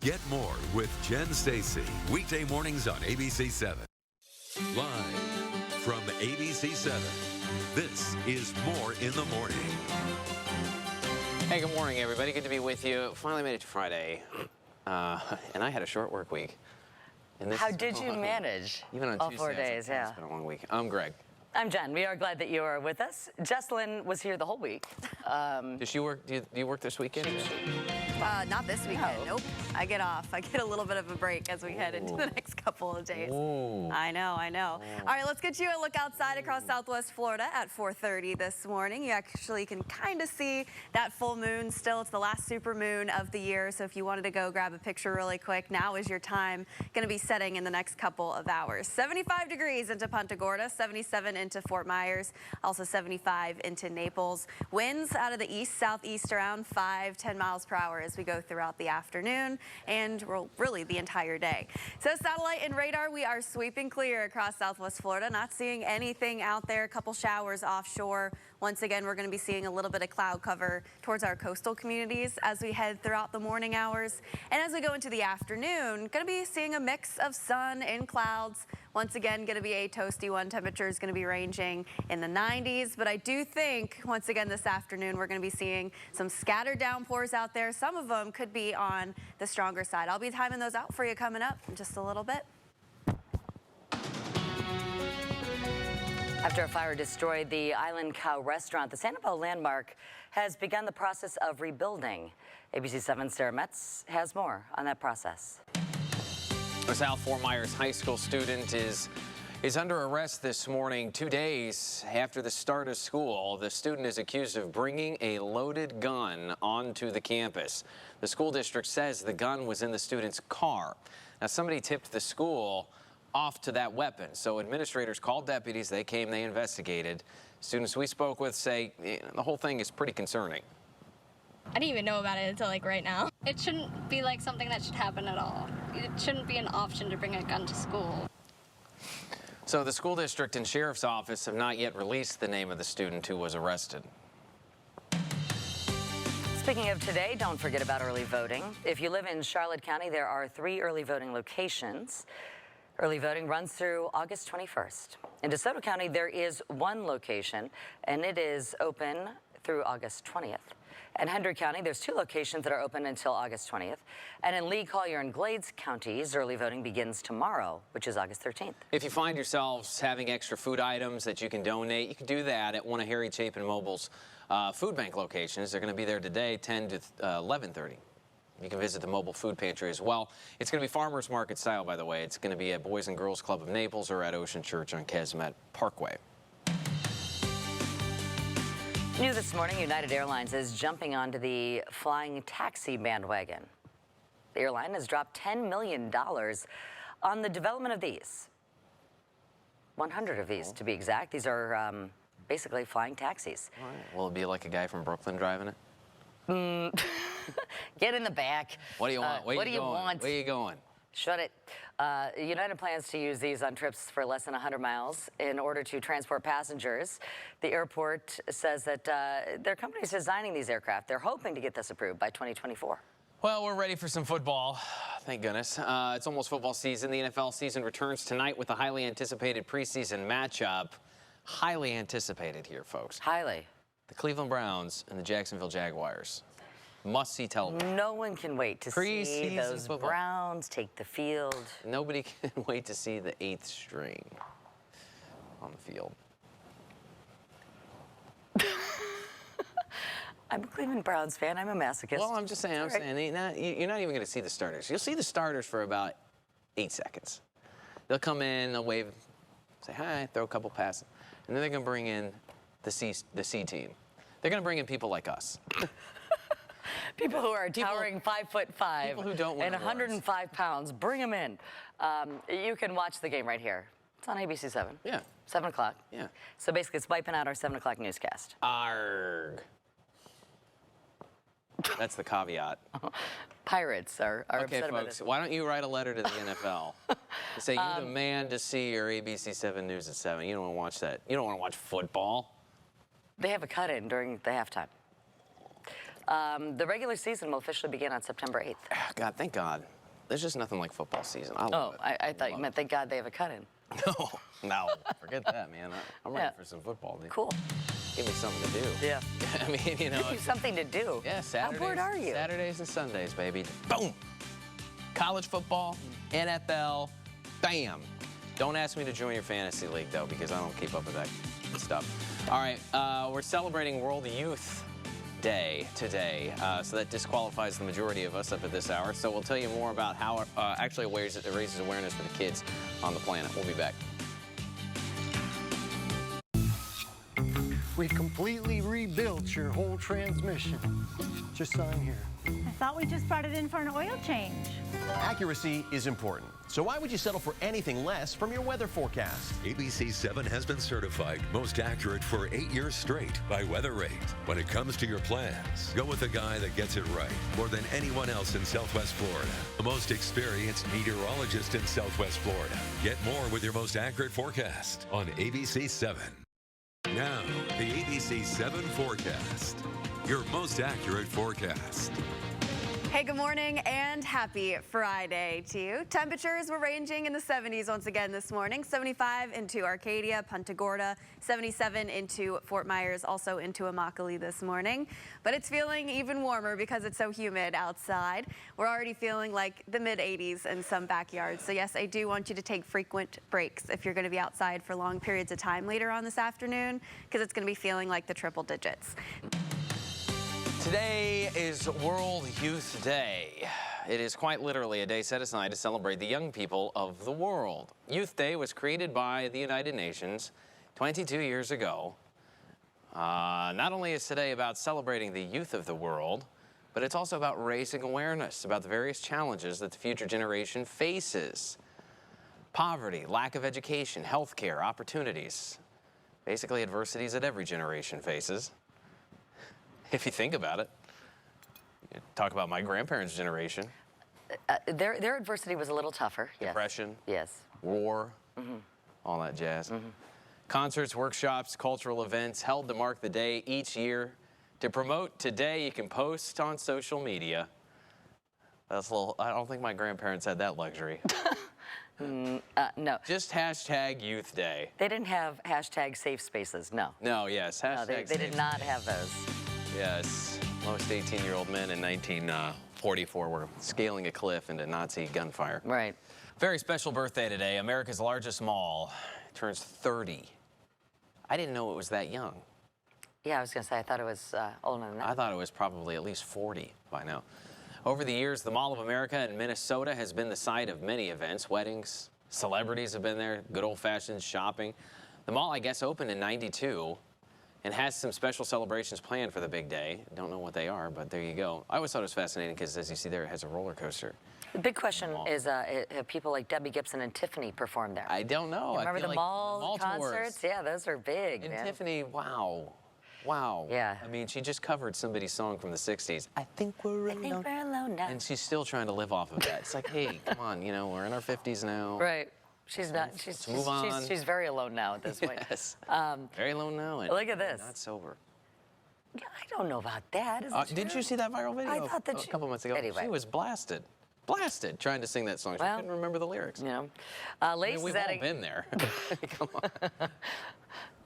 Get more with Jen Stacy, weekday mornings on ABC 7. Live from ABC 7, this is More in the Morning. Hey, good morning, everybody. Good to be with you. Finally made it to Friday, and I had a short work week. And How did you manage even on all Tuesday, 4 days? Yeah. It's been a long week. I'm Greg. I'm Jen. We are glad that you are with us. Jesselyn was here the whole week. Does she work? Do you work this weekend? Not this weekend. Nope. I get off. I get a little bit of a break as we head into the next couple of days. Ooh. I know. All right, let's get you a look outside across Southwest Florida at 4:30 this morning. You actually can kind of see that full moon still. It's the last super moon of the year, so if you wanted to go grab a picture really quick, now is your time. Going to be setting in the next couple of hours. 75 degrees into Punta Gorda, 77 into Fort Myers, also 75 into Naples. Winds out of the east-southeast around 5-10 miles per hour as we go throughout the afternoon and really the entire day. So satellite and radar, we are sweeping clear across Southwest Florida, not seeing anything out there. A couple showers offshore. Once again, we're going to be seeing a little bit of cloud cover towards our coastal communities as we head throughout the morning hours. And as we go into the afternoon, going to be seeing a mix of sun and clouds. Once again, going to be a toasty one. Temperature is going to be ranging in the 90s. But I do think, once again, this afternoon, we're going to be seeing some scattered downpours out there. Some of them could be on the stronger side. I'll be timing those out for you coming up in just a little bit. After a fire destroyed the Island Cow restaurant, the Sanibel landmark has begun the process of rebuilding. ABC 7's Sarah Metz has more on that process. A South Fort Myers high school student is under arrest this morning, 2 days after the start of school. The student is accused of bringing a loaded gun onto the campus. The school district says the gun was in the student's car. Now, somebody tipped the school off to that weapon. So administrators called deputies. They came, they investigated. Students we spoke with say the whole thing is pretty concerning. I didn't even know about it until like right now. It shouldn't be like something that should happen at all. It shouldn't be an option to bring a gun to school. So the school district and sheriff's office have not yet released the name of the student who was arrested. Speaking of today, don't forget about early voting. If you live in Charlotte County, there are 3 early voting locations. Early voting runs through August 21st. In DeSoto County, there is 1 location, and it is open through August 20th. In Hendry County, there's 2 locations that are open until August 20th. And in Lee, Collier, and Glades counties, early voting begins tomorrow, which is August 13th. If you find yourselves having extra food items that you can donate, you can do that at one of Harry Chapin Mobile's food bank locations. They're going to be there today, 10 to 11:30. You can visit the mobile food pantry as well. It's going to be farmers market style, by the way. It's going to be at Boys and Girls Club of Naples or at Ocean Church on Calumet Parkway. New this morning, United Airlines is jumping onto the flying taxi bandwagon. The airline has dropped $10 million on the development of these. 100 of these, to be exact. These are basically flying taxis. All right. Will it be like a guy from Brooklyn driving it? Get in the back. What do you want? What do you want? Where are you going? Shut it. United plans to use these on trips for less than 100 miles in order to transport passengers. The airport says that their company is designing these aircraft. They're hoping to get this approved by 2024. Well, we're ready for some football. Thank goodness. It's almost football season. The NFL season returns tonight with a highly anticipated preseason matchup. Highly anticipated here, folks. Highly. The Cleveland Browns and the Jacksonville Jaguars. Must-see television. No one can wait to see those football. Browns take the field. Nobody can wait to see the 8th string on the field. I'm a Cleveland Browns fan. I'm a masochist. Well, I'm just saying. You're not even going to see the starters. You'll see the starters for about 8 seconds. They'll come in, they'll wave, say hi, throw a couple passes, and then they're going to bring in the C team. They're going to bring in people like us. People who are towering 5'5" people who don't win and 105 pounds. Bring them in. You can watch the game right here. It's on ABC 7. Yeah. 7 o'clock. Yeah. So basically, it's wiping out our 7 o'clock newscast. Arrgh. That's the caveat. Pirates are okay, upset about folks, it. why don't you write a letter to the NFL to say you demand to see your ABC 7 News at 7. You don't want to watch that. You don't want to watch football. They have a cut-in during the halftime. The regular season will officially begin on September 8th. God, thank God. there's just nothing like football season. I love it. I thought you meant thank God they have a cut-in. No, forget that, man. I'm ready for some football, dude. Cool. Give me something to do. Yeah. I mean, you know. Give you something to do. Yeah, Saturdays. How bored are you? Saturdays and Sundays, baby. Boom. College football, NFL, bam. Don't ask me to join your fantasy league, though, because I don't keep up with that stuff. All right, we're celebrating World Youth Day today, so that disqualifies the majority of us up at this hour. So we'll tell you more about how it actually raises awareness for the kids on the planet. We'll be back. We completely rebuilt your whole transmission. Just sign here. I thought we just brought it in for an oil change. Accuracy is important. So why would you settle for anything less from your weather forecast? ABC 7 has been certified most accurate for 8 years straight by WeatherRate. When it comes to your plans, go with the guy that gets it right more than anyone else in Southwest Florida. The most experienced meteorologist in Southwest Florida. Get more with your most accurate forecast on ABC 7. Now, the ABC 7 forecast. Your most accurate forecast. Hey, good morning and happy Friday to you. Temperatures were ranging in the 70s once again this morning. 75 into Arcadia, Punta Gorda, 77 into Fort Myers, also into Immokalee this morning. But it's feeling even warmer because it's so humid outside. We're already feeling like the mid-80s in some backyards. So yes, I do want you to take frequent breaks if you're going to be outside for long periods of time later on this afternoon, because it's going to be feeling like the triple digits. Today is World Youth Day. It is quite literally a day set aside to celebrate the young people of the world. Youth Day was created by the United Nations 22 years ago. Not only is today about celebrating the youth of the world, but it's also about raising awareness about the various challenges that the future generation faces. Poverty, lack of education, healthcare, opportunities. Basically adversities that every generation faces. If you think about it. You talk about my grandparents' generation. Their adversity was a little tougher. Depression. Yes. War. All that jazz. Concerts, workshops, cultural events held to mark the day each year. To promote today, you can post on social media. That's a little, I don't think my grandparents had that luxury. No. Just hashtag Youth Day. They didn't have hashtag safe spaces, no. No, yes, No, hashtag they did not have those. Yes, most 18-year-old men in 1944 were scaling a cliff into Nazi gunfire. Right. Very special birthday today. America's largest mall turns 30. I didn't know it was that young. Yeah, I was going to say, I thought it was older than that. I thought it was probably at least 40 by now. Over the years, the Mall of America in Minnesota has been the site of many events, weddings, celebrities have been there, good old-fashioned shopping. The mall, I guess, opened in '92. And has some special celebrations planned for the big day. Don't know what they are, but there you go. I always thought it was fascinating because, as you see there, it has a roller coaster. The big question is, have people like Debbie Gibson and Tiffany performed there? I don't know. You remember the mall concerts? Tours. Yeah, those are big, And man. Tiffany, wow. Wow. Yeah. I mean, she just covered somebody's song from the 60s. I think we're alone. Now. And she's still trying to live off of that. It's like, hey, come on, you know, we're in our 50s now. Right. She's not. She's very alone now at this point. Yes. Very alone now. And look at this. Not sober. I don't know about that. Is it Did true? you see that viral video? I thought that a couple months ago. Anyway. She was blasted trying to sing that song. She couldn't remember the lyrics. You know, Lay's we've all been there. Come on.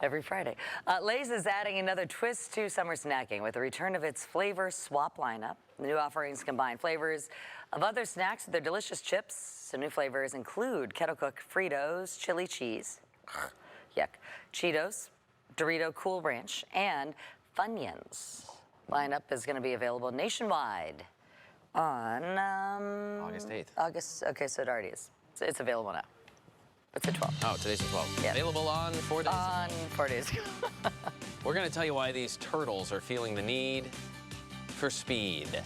Every Friday. Lay's is adding another twist to summer snacking with the return of its flavor swap lineup. The new offerings combine flavors of other snacks with their delicious chips. So new flavors include kettle cooked Fritos, chili cheese, yuck, Cheetos, Dorito Cool Ranch, and Funyuns. Lineup is going to be available nationwide on August 8th. Okay, so it already is. It's available now. It's the 12th. Oh, today's the 12th. Yeah. Available on 4 days. On 4 days. We're going to tell you why these turtles are feeling the need for speed.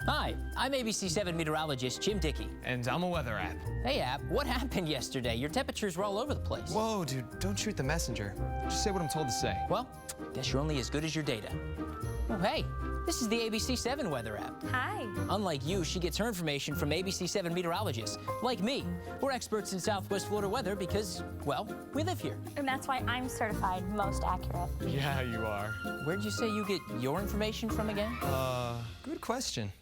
Hi, I'm ABC 7 meteorologist Jim Dickey. And I'm a weather app. Hey, app, what happened yesterday? Your temperatures were all over the place. Whoa, dude, don't shoot the messenger. Just say what I'm told to say. Well, guess you're only as good as your data. Oh, hey, This is the ABC7 weather app. Hi. Unlike you, she gets her information from ABC7 meteorologists. Like me, we're experts in Southwest Florida weather because, well, we live here. And that's why I'm certified most accurate. Yeah, you are. Where'd you say you get your information from again? Good question.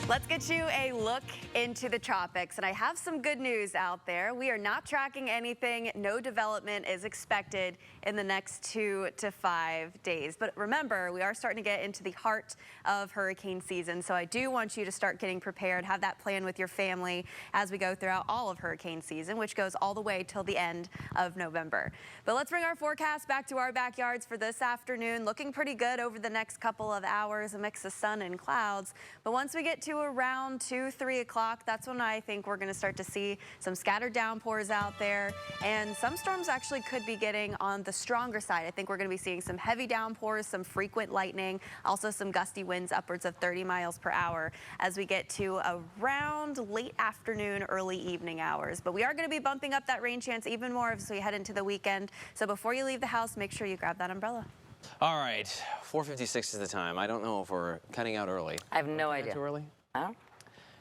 Let's get you a look into the tropics, and I have some good news out there. We are not tracking anything. No development is expected in the next 2 to 5 days. But remember, we are starting to get into the heart of hurricane season, so I do want you to start getting prepared. Have that plan with your family as we go throughout all of hurricane season, which goes all the way till the end of November. But let's bring our forecast back to our backyards for this afternoon. Looking pretty good over the next couple of hours, a mix of sun and clouds. But once we get to around 2, 3 o'clock, that's when I think we're going to start to see some scattered downpours out there, and some storms actually could be getting on the stronger side. I think we're going to be seeing some heavy downpours, some frequent lightning, also some gusty winds upwards of 30 miles per hour as we get to around late afternoon, early evening hours. But we are going to be bumping up that rain chance even more as we head into the weekend. So before you leave the house, make sure you grab that umbrella. All right, 4:56 is the time. I don't know if we're cutting out early. I have no idea. Too early? Oh?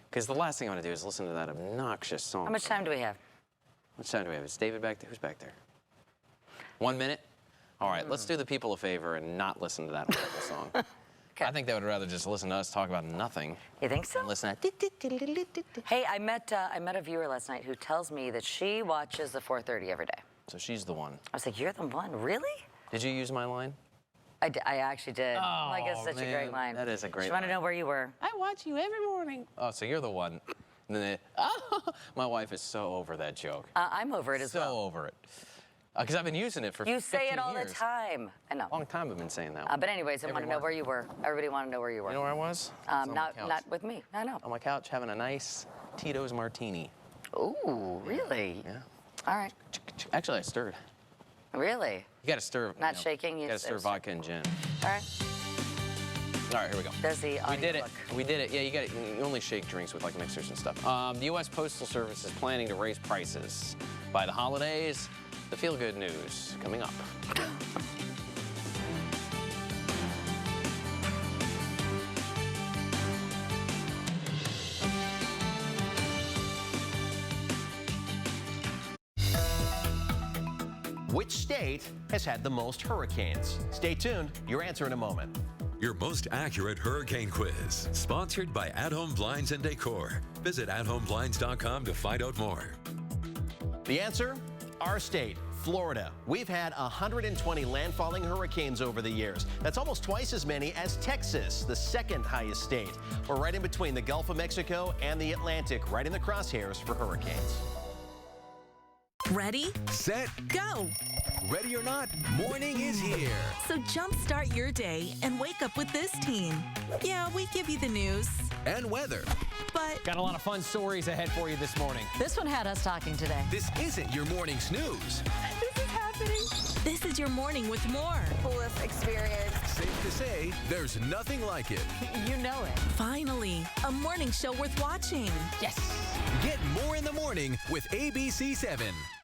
Because the last thing I want to do is listen to that obnoxious song. How much time do we have? How much time do we have? Is David back there? Who's back there? 1 minute? All right, let's do the people a favor and not listen to that horrible song. Okay. I think they would rather just listen to us talk about nothing. You think so? And listen to Hey, I met a viewer last night who tells me that she watches the 4:30 every day. So she's the one. I was like, you're the one? Really? Did you use my line? I actually did. Oh, like, it's such a great man, line. that is a great She wanted to line. know where you were. I watch you every morning. Oh, so you're the one. And then my wife is so over that joke. I'm over it as well. So over it. Because I've been using it for 15 You years. say it all the time. I know. Long time I've been saying that one. But anyways, I want to know where you were. Everybody want to know where you were. You know where I was? I was on my couch. Not with me. I know. On my couch having a nice Tito's martini. Ooh, really? Yeah. All right. Actually, I stirred. Really? You got to stir. Not shaking, You you got to stir stir. vodka and gin. All right. All right, here we go. There's the audio We did it. book. We did it. Yeah, you only shake drinks with like mixers and stuff. The U.S. Postal Service is planning to raise prices by the holidays. The feel-good news coming up. Which state has had the most hurricanes? Stay tuned. Your answer in a moment. Your most accurate hurricane quiz, sponsored by At Home Blinds and Decor. Visit athomeblinds.com to find out more. The answer? Our state, Florida. We've had 120 landfalling hurricanes over the years. That's almost twice as many as Texas, the second highest state. We're right in between the Gulf of Mexico and the Atlantic, right in the crosshairs for hurricanes. Ready, set, go. Ready or not, morning is here. So jumpstart your day and wake up with this team. Yeah, we give you the news And weather. but Got a lot of fun stories ahead for you this morning. This one had us talking today. This isn't your morning snooze. this is happening. This is your morning with more. Coolest experience. Safe to say, there's nothing like it. You know it. Finally, a morning show worth watching. Yes. Get more in the morning with ABC7.